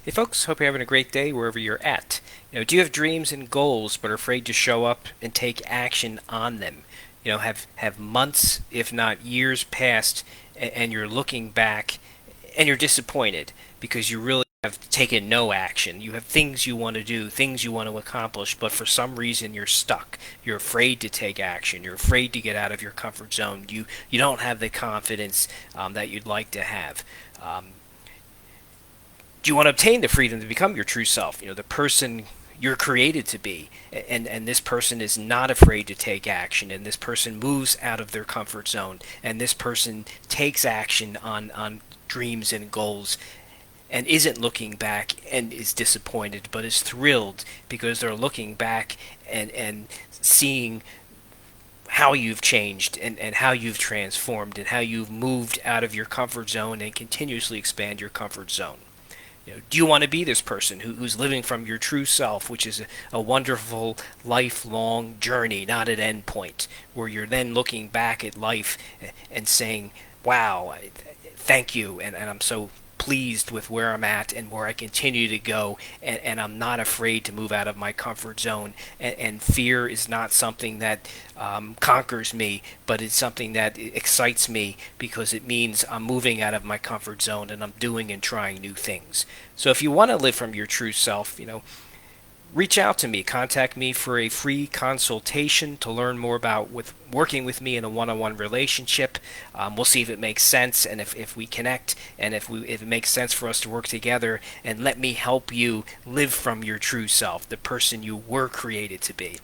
Hey folks, hope you're having a great day wherever you're at. Do you have dreams and goals but are afraid to show up and take action on them? Have months, if not years passed and you're looking back and you're disappointed because you really have taken no action. You have things you want to do, things you want to accomplish, but for some reason you're stuck. You're afraid to take action. You're afraid to get out of your comfort zone. You don't have the confidence that you'd like to have. Do you want to obtain the freedom to become your true self, the person you're created to be? And this person is not afraid to take action, and this person moves out of their comfort zone, and this person takes action on dreams and goals, and isn't looking back and is disappointed, but is thrilled because they're looking back and seeing how you've changed and how you've transformed and how you've moved out of your comfort zone and continuously expand your comfort zone. Do you want to be this person who's living from your true self, which is a wonderful lifelong journey, not an end point, where you're then looking back at life and saying, wow, thank you, and I'm so pleased with where I'm at and where I continue to go, and I'm not afraid to move out of my comfort zone, and fear is not something that conquers me, but it's something that excites me because it means I'm moving out of my comfort zone and I'm doing and trying new things. So if you want to live from your true self, reach out to me. Contact me for a free consultation to learn more about working with me in a one-on-one relationship. We'll see if it makes sense and if we connect and if it makes sense for us to work together, and let me help you live from your true self, the person you were created to be.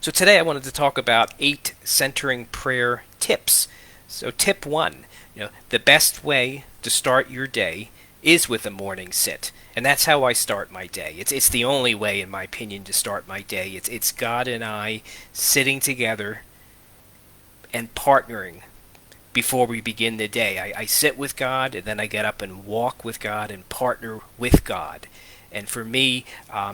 So today I wanted to talk about 8 centering prayer tips. So tip 1, the best way to start your day is with a morning sit. And that's how I start my day. It's the only way, in my opinion, to start my day. It's God and I sitting together and partnering before we begin the day. I sit with God, and then I get up and walk with God and partner with God. And for me,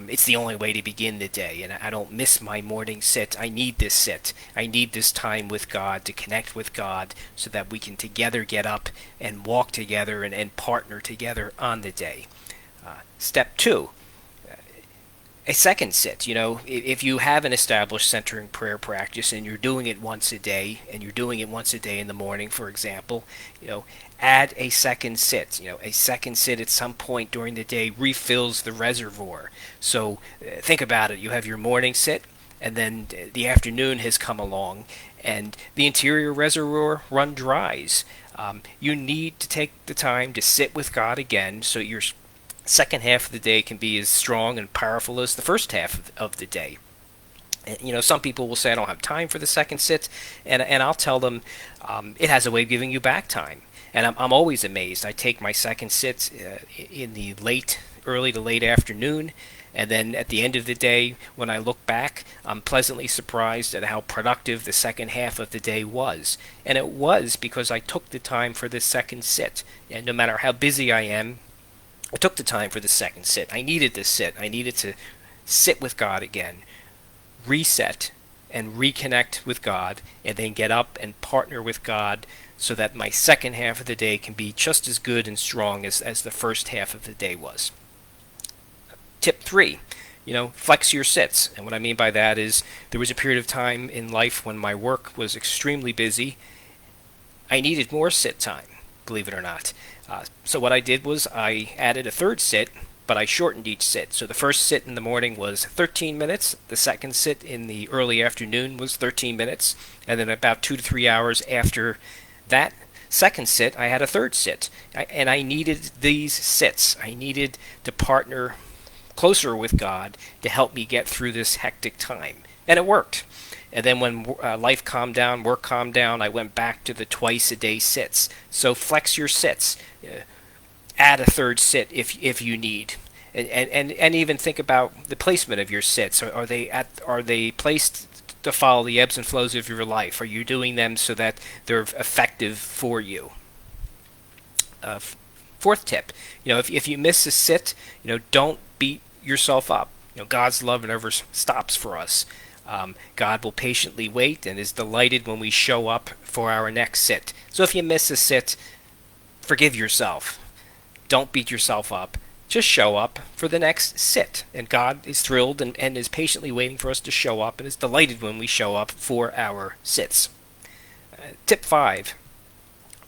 it's the only way to begin the day. And I don't miss my morning sit. I need this sit. I need this time with God to connect with God so that we can together get up and walk together and partner together on the day. Step 2, a second sit. If you have an established centering prayer practice and you're doing it once a day, and you're doing it once a day in the morning, for example, add a second sit. A second sit at some point during the day refills the reservoir. So think about it. You have your morning sit, and then the afternoon has come along, and the interior reservoir run dries. You need to take the time to sit with God again so your second half of the day can be as strong and powerful as the first half of the day. And, some people will say, I don't have time for the second sit, and I'll tell them it has a way of giving you back time. And I'm always amazed. I take my second sits in the early to late afternoon, and then at the end of the day, when I look back, I'm pleasantly surprised at how productive the second half of the day was. And it was because I took the time for this second sit. And no matter how busy I am, I took the time for the second sit. I needed this sit. I needed to sit with God again, reset, and reconnect with God, and then get up and partner with God so that my second half of the day can be just as good and strong as the first half of the day was. Tip 3, flex your sits. And what I mean by that is there was a period of time in life when my work was extremely busy. I needed more sit time, believe it or not. So what I did was I added a third sit, but I shortened each sit. So the first sit in the morning was 13 minutes, the second sit in the early afternoon was 13 minutes, and then about 2 to 3 hours after that second sit, I had a third sit. And I needed these sits. I needed to partner closer with God to help me get through this hectic time. And it worked. And then when life calmed down, work calmed down, I went back to the twice-a-day sits. So flex your sits. Add a third sit if you need. And even think about the placement of your sits. Are they placed to follow the ebbs and flows of your life? Are you doing them so that they're effective for you? Fourth tip, if you miss a sit, don't beat yourself up. God's love never stops for us. God will patiently wait and is delighted when we show up for our next sit. So if you miss a sit, forgive yourself. Don't beat yourself up. just show up for the next sit. And God is thrilled and is patiently waiting for us to show up and is delighted when we show up for our sits. Tip 5,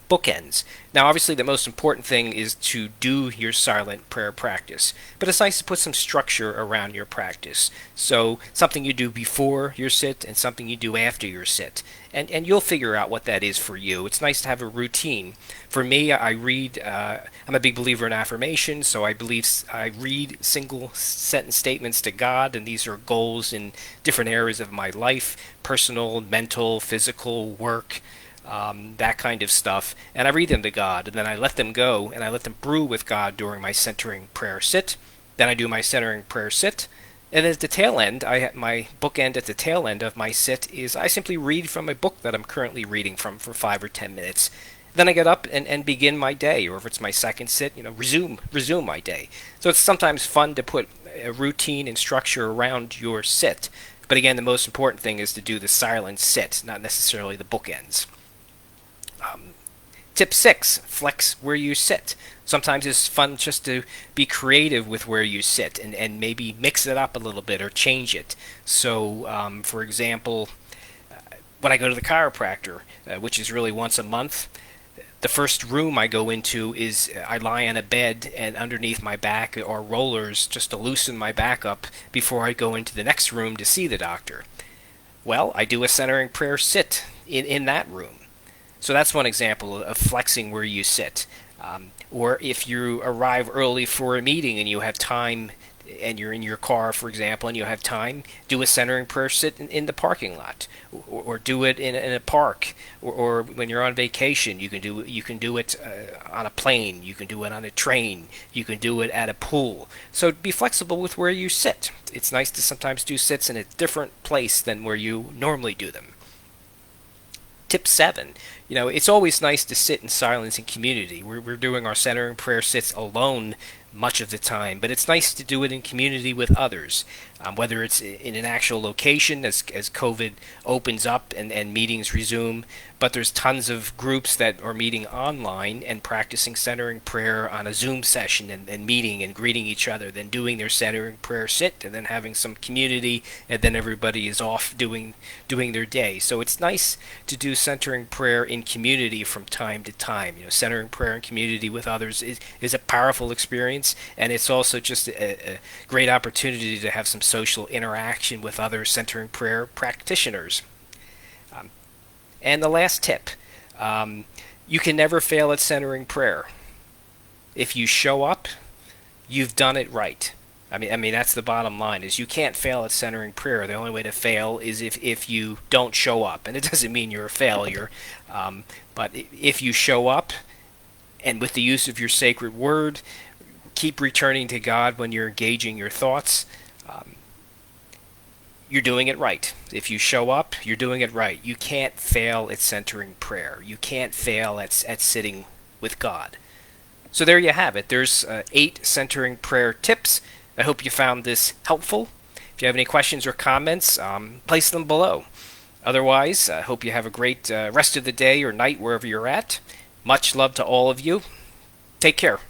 bookends. Now, obviously, the most important thing is to do your silent prayer practice, but it's nice to put some structure around your practice. So, something you do before your sit and something you do after your sit. And you'll figure out what that is for you. It's nice to have a routine. For me, I read, I'm a big believer in affirmation, so I read single sentence statements to God, and these are goals in different areas of my life: personal, mental, physical, work. That kind of stuff, and I read them to God, and then I let them go, and I let them brew with God during my centering prayer sit. Then I do my centering prayer sit, and at the tail end, my bookend at the tail end of my sit is I simply read from a book that I'm currently reading from for 5 or 10 minutes. Then I get up and begin my day, or if it's my second sit, resume my day. So it's sometimes fun to put a routine and structure around your sit. But again, the most important thing is to do the silent sit, not necessarily the bookends. Tip 6, flex where you sit. Sometimes it's fun just to be creative with where you sit and maybe mix it up a little bit or change it. So, for example, when I go to the chiropractor, which is really once a month, the first room I go into is I lie on a bed, and underneath my back are rollers just to loosen my back up before I go into the next room to see the doctor. Well, I do a centering prayer sit in that room. So that's one example of flexing where you sit. Or if you arrive early for a meeting and you have time, and you're in your car, for example, and you have time, do a centering prayer sit in the parking lot, or do it in a park, or when you're on vacation. You can do it on a plane, you can do it on a train, you can do it at a pool. So be flexible with where you sit. It's nice to sometimes do sits in a different place than where you normally do them. Tip 7, it's always nice to sit in silence and community. We're doing our centering prayer sits alone much of the time, but it's nice to do it in community with others, whether it's in an actual location as COVID opens up and meetings resume. But there's tons of groups that are meeting online and practicing centering prayer on a Zoom session and meeting and greeting each other, then doing their centering prayer sit, and then having some community, and then everybody is off doing their day. So it's nice to do centering prayer in community from time to time. Centering prayer in community with others is a powerful experience, and it's also just a great opportunity to have some social interaction with other centering prayer practitioners. And the last tip, you can never fail at centering prayer. If you show up, you've done it right. I mean that's the bottom line, is you can't fail at centering prayer. The only way to fail is if you don't show up. And it doesn't mean you're a failure, but if you show up, and with the use of your sacred word, keep returning to God when you're engaging your thoughts, you're doing it right. If you show up, you're doing it right. You can't fail at centering prayer. You can't fail at sitting with God. So there you have it. There's 8 centering prayer tips. I hope you found this helpful. If you have any questions or comments, place them below. Otherwise, I hope you have a great rest of the day or night wherever you're at. Much love to all of you. Take care.